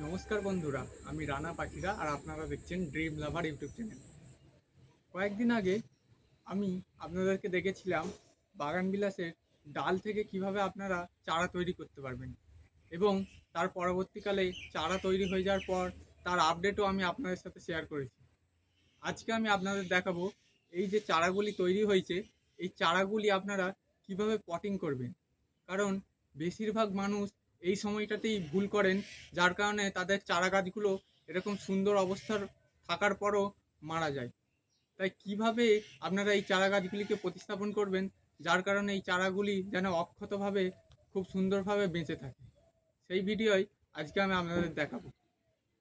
নমস্কার বন্ধুরা, আমি রানা পাখিরা আর আপনারা দেখছেন ড্রিম লাভার ইউটিউব চ্যানেল। কয়েকদিন আগে আমি আপনাদেরকে দেখেছিলাম বাগান বিলাসের ডাল থেকে কিভাবে আপনারা চারা তৈরি করতে পারবেন এবং তার পরবর্তীকালে চারা তৈরি হয়ে যাওয়ার পর তার আপডেটও আমি আপনাদের সাথে শেয়ার করেছি। আজকে আমি আপনাদের দেখাবো এই যে চারাগুলি তৈরি হয়েছে, এই চারাগুলি আপনারা কিভাবে পটিং করবেন। কারণ বেশিরভাগ মানুষ এই সময়টাতেই ভুল করেন, যার কারণে তাদের চারা গাছগুলো এরকম সুন্দর অবস্থার থাকার পরও মারা যায়। তাই কিভাবে আপনারা এই চারা গাছগুলিকে প্রতিস্থাপন করবেন, যার কারণে এই চারাগুলি যেন অক্ষতভাবে খুব সুন্দরভাবে বেঁচে থাকে, সেই ভিডিওই আজকে আমি আপনাদের দেখাবো।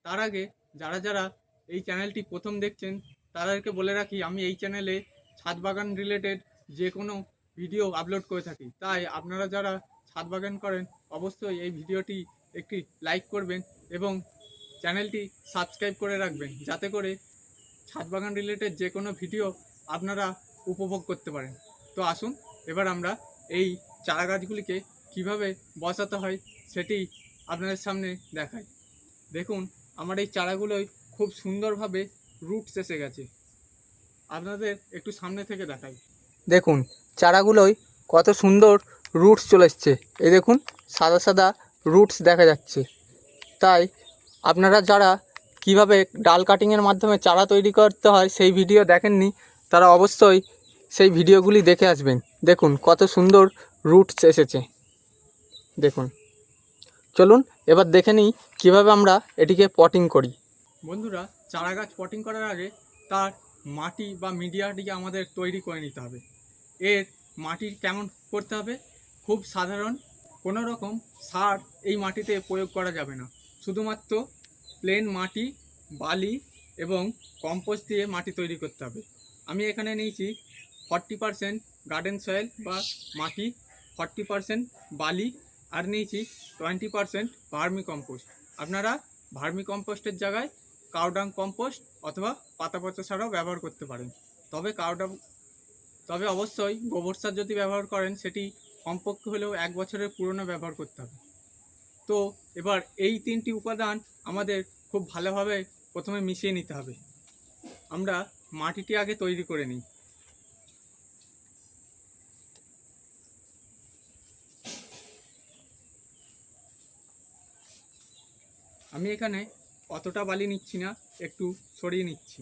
তার আগে যারা যারা এই চ্যানেলটি প্রথম দেখছেন তাদেরকে বলে রাখি, আমি এই চ্যানেলে ছাদ বাগান রিলেটেড যে কোনো ভিডিও আপলোড করে থাকি। তাই আপনারা যারা ছাদ বাগান করেন অবশ্যই এই ভিডিওটি একটি লাইক করবেন এবং চ্যানেলটি সাবস্ক্রাইব করে রাখবেন, যাতে করে ছাদ বাগান রিলেটেড যে কোনো ভিডিও আপনারা উপভোগ করতে পারেন। তো আসুন এবার আমরা এই চারা গাছগুলিকে কীভাবে বসাতে হয় সেটি আপনাদের সামনে দেখাই। দেখুন, আমার এই চারাগুলোই খুব সুন্দরভাবে রুটস এসে গেছে। আপনাদের একটু সামনে থেকে দেখাই। দেখুন, চারাগুলোই কত সুন্দর রুটস চলে এসছে। এই দেখুন, সাদা সাদা রুটস দেখা যাচ্ছে। তাই আপনারা যারা কিভাবে ডাল কাটিংয়ের মাধ্যমে চারা তৈরি করতে হয় সেই ভিডিও দেখেননি, তারা অবশ্যই সেই ভিডিওগুলি দেখে আসবেন। দেখুন কত সুন্দর রুটস এসেছে। দেখুন, চলুন এবার দেখে নিই কীভাবে আমরা এটিকে পটিং করি। বন্ধুরা, চারা গাছ পটিং করার আগে তার মাটি বা মিডিয়াটিকে আমাদের তৈরি করে নিতে হবে। এর মাটি কেমন করতে হবে? খুব সাধারণ, কোনো রকম সার এই মাটিতে প্রয়োগ করা যাবে না। শুধুমাত্র প্লেন মাটি, বালি এবং কম্পোস্ট দিয়ে মাটি তৈরি করতে হবে। আমি এখানে নিয়েছি 40% গার্ডেন সয়েল বা মাটি, 40% বালি, আর নিয়েছি 20% ভার্মি কম্পোস্ট। আপনারা ভার্মি কম্পোস্টের জায়গায় কাউডাং কম্পোস্ট অথবা পাতা পচা সারও ব্যবহার করতে পারেন। তবে অবশ্যই গোবর সার যদি ব্যবহার করেন সেটি কমপক্ষে হলেও 1 বছরের পুরনো ব্যবহার করতে হবে। তো এবার এই 3টি উপাদান আমাদের খুব ভালোভাবে প্রথমে মিশিয়ে নিতে হবে। আমরা মাটিটি আগে তৈরি করে নিই। আমি এখানে অতটা বালি নিচ্ছি না, একটু সরিয়ে নিচ্ছি।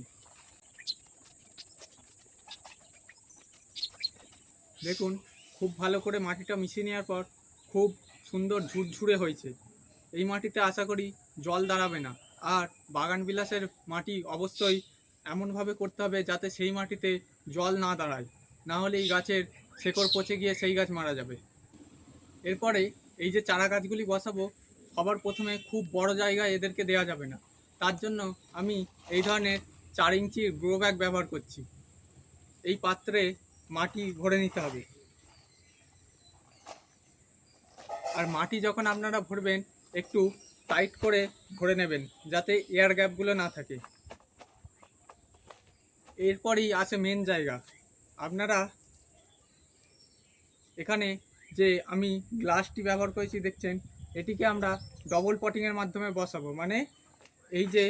দেখুন, খুব ভালো করে মাটিটা মিশিয়ে নেওয়ার পর খুব সুন্দর ঝুরঝুরে হয়েছে। এই মাটিতে আশা করি জল দাঁড়াবে না। আর বাগান বিলাসের মাটি অবশ্যই এমনভাবে করতে হবে যাতে সেই মাটিতে জল না দাঁড়ায়, না হলে এই গাছের শেকড় পচে গিয়ে সেই গাছ মারা যাবে। এরপরে এই যে চারা গাছগুলি বসাবো, সবার প্রথমে খুব বড় জায়গায় এদেরকে দেওয়া যাবে না। তার জন্য আমি এই ধরনের 4 ইঞ্চির গ্রো ব্যাগ ব্যবহার করছি। এই পাত্রে মাটি ভরে নিতে হবে। আর মাটি যখন আপনারা ভরবেন একটু টাইট করে ভরে নেবেন, যাতে এয়ার গ্যাপগুলো না থাকে। এরপরেই আসে মেন জায়গা। আপনারা এখানে যে আমি গ্লাসটি ব্যবহার করেছি দেখছেন, এটিকে আমরা ডবল পটিংয়ের মাধ্যমে বসাবো। মানে এই যে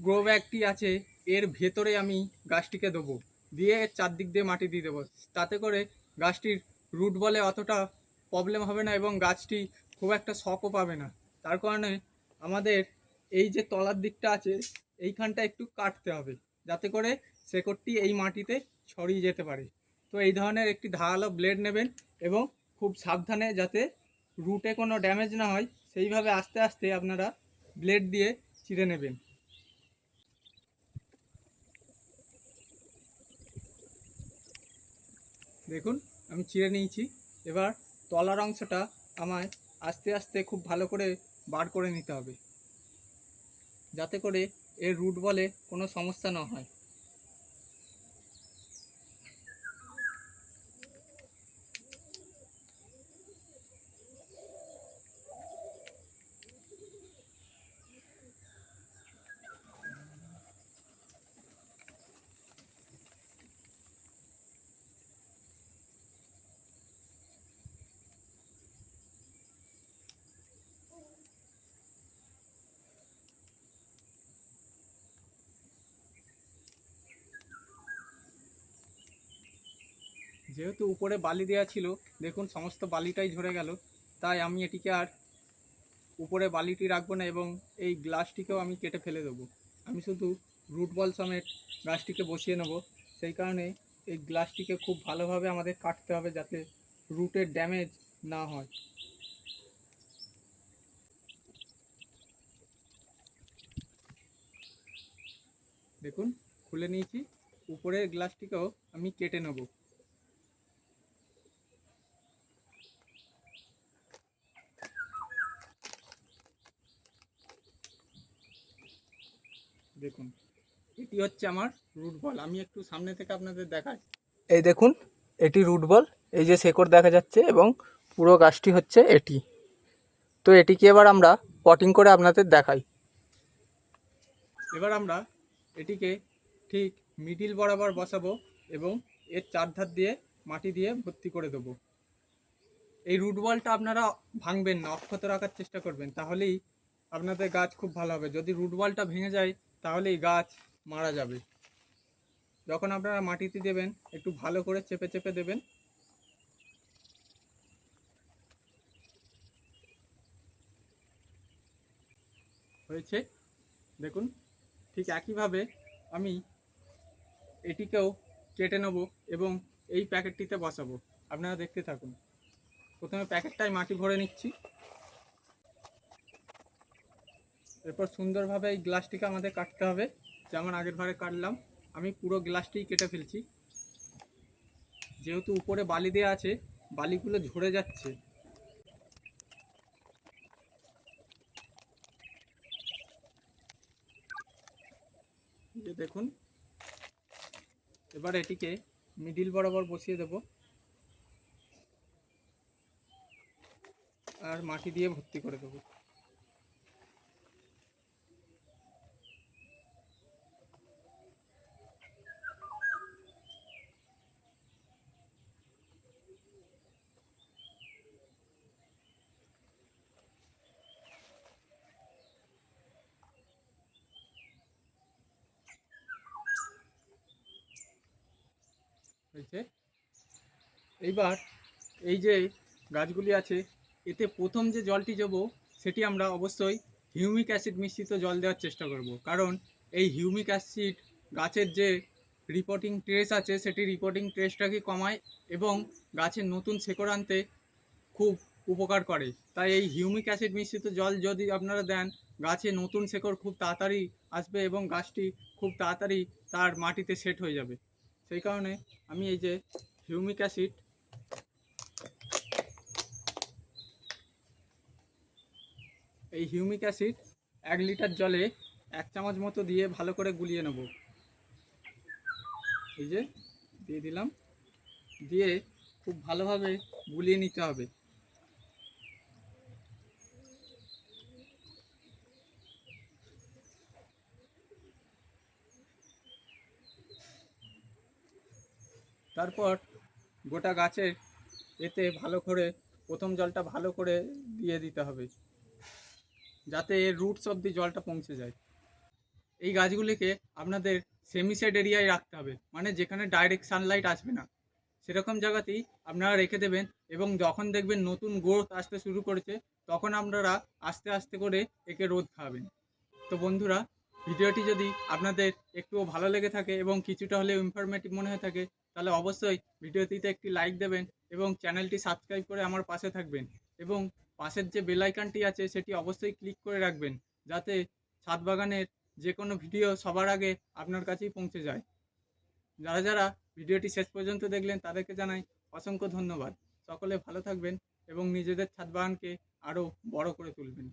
গ্রো ব্যাগটি আছে এর ভেতরে আমি গাছটিকে দেবো, দিয়ে এর চারদিক দিয়ে মাটি দিয়ে দেবো। তাতে করে গাছটির রুট বলে অতটা প্রবলেম হবে না এবং গাছটি খুব একটা শকও পাবে না। তার কারণে আমাদের এই যে তলার দিকটা আছে এইখানটা একটু কাটতে হবে, যাতে করে শেকড়টি এই মাটিতে ছড়িয়ে যেতে পারে। তো এই ধরনের একটি ধারালো ব্লেড নেবেন এবং খুব সাবধানে, যাতে রুটে কোনো ড্যামেজ না হয়, সেইভাবে আস্তে আস্তে আপনারা ব্লেড দিয়ে চিরে নেবেন। দেখুন, আমি চিড়ে নিয়েছি। এবার তলার অংশটা আমায় আস্তে আস্তে খুব ভালো করে বার করে নিতে হবে, যাতে করে এর রুট বলে কোনো সমস্যা না হয়। যেহেতু উপরে বালি দেওয়া ছিল, দেখুন সমস্ত বালিটাই ঝরে গেল, তাই আমি এটিকে আর উপরে বালিটি রাখবো না এবং এই গ্লাসটিকেও আমি কেটে ফেলে দেবো। আমি শুধু রুট বল সমেত গাছটিকে বসিয়ে নেব। সেই কারণে এই গ্লাসটিকে খুব ভালোভাবে আমাদের কাটতে হবে যাতে রুটের ড্যামেজ না হয়। দেখুন খুলে নিয়েছি, উপরের গ্লাসটিকেও আমি কেটে নেব। দেখুন এটি হচ্ছে আমার রুট বল। আমি একটু সামনে থেকে আপনাদের দেখাই। এই দেখুন এটি রুট বল, এই যে শেকড় দেখা যাচ্ছে এবং পুরো গাছটি হচ্ছে এটি। তো এটিকে এবার আমরা পটিং করে আপনাদের দেখাই। এবার আমরা এটিকে ঠিক মিডিল বরাবর বসাবো এবং এর চারধার দিয়ে মাটি দিয়ে ভর্তি করে দেবো। এই রুট বলটা আপনারা ভাঙবেন না, অক্ষত রাখার চেষ্টা করবেন, তাহলেই আপনাদের গাছ খুব ভালো হবে। যদি রুট বলটা ভেঙে যায় তাহলেই গাছ মারা যাবে। যখন আপনারা মাটিতে দেবেন একটু ভালো করে চেপে চেপে দেবেন। হয়েছে দেখুন, ঠিক একইভাবে আমি এটিকেও কেটে নেব এবং এই প্যাকেটটিতে বসাবো। আপনারা দেখতে থাকুন। প্রথমে প্যাকেটটায় মাটি ভরে নিচ্ছি, এরপর সুন্দরভাবে এই গ্লাসটিকে আমাদের কাটতে হবে যেমন আগের বারে কাটলাম। আমি পুরো গ্লাসটিই কেটে ফেলছি। যেহেতু উপরে বালি দেওয়া আছে, বালিগুলো ঝরে যাচ্ছে। যে দেখুন, এবার এটিকে মিডিল বরাবর বসিয়ে দেব আর মাটি দিয়ে ভর্তি করে দেবো। হয়েছে। এইবার এই যে গাছগুলি আছে, এতে প্রথম যে জলটি দেবো সেটি আমরা অবশ্যই হিউমিক অ্যাসিড মিশ্রিত জল দেওয়ার চেষ্টা করব, কারণ এই হিউমিক অ্যাসিড গাছের যে রিপোর্টিং ট্রেস আছে সেটি রিপোর্টিং ট্রেসটাকে কমায় এবং গাছের নতুন শেকড় আনতে খুব উপকার করে। তাই এই হিউমিক অ্যাসিড মিশ্রিত জল যদি আপনারা দেন, গাছে নতুন শেকড় খুব তাড়াতাড়ি আসবে এবং গাছটি খুব তাড়াতাড়ি তার মাটিতে সেট হয়ে যাবে। সেই কারণে আমি এই যে humic acid humic acid 1 litre জলে 1 চামচ মতো দিয়ে ভালো করে গুলিয়ে নেব। এই যে দিয়ে দিলাম, দিয়ে খুব ভালোভাবে গুলিয়ে নিতে হবে। তারপর গোটা গাছের এতে ভালো করে প্রথম জলটা ভালো করে দিয়ে দিতে হবে যাতে এর রুটস অবধি জলটা পৌঁছে যায়। এই গাছগুলিকে আপনাদের সেমিসেড এরিয়ায় রাখতে হবে, মানে যেখানে ডাইরেক্ট সানলাইট আসবে না, সেরকম জায়গাতেই আপনারা রেখে দেবেন এবং যখন দেখবেন নতুন গ্রোথ আসতে শুরু করেছে তখন আপনারা আস্তে আস্তে করে একে রোদ খাওয়াবেন। তো বন্ধুরা, ভিডিওটি যদি আপনাদের একটুও ভালো লেগে থাকে এবং কিছুটা হলেও ইনফরমেটিভ মনে হয়ে থাকে, তাহলে অবশ্যই ভিডিওটিতে একটি লাইক দেবেন এবং চ্যানেলটি সাবস্ক্রাইব করে আমার পাশে থাকবেন এবং পাশের যে বেল আইকনটি আছে সেটি অবশ্যই ক্লিক করে রাখবেন যাতে ছাদ বাগানের যে কোনো ভিডিও সবার আগে আপনার কাছেই পৌঁছে যায়। যারা যারা ভিডিওটি শেষ পর্যন্ত দেখলেন তাদেরকে জানাই অসংখ্য ধন্যবাদ। সকলে ভালো থাকবেন এবং নিজেদের ছাদ বাগানকে আরও বড় করে তুলবেন।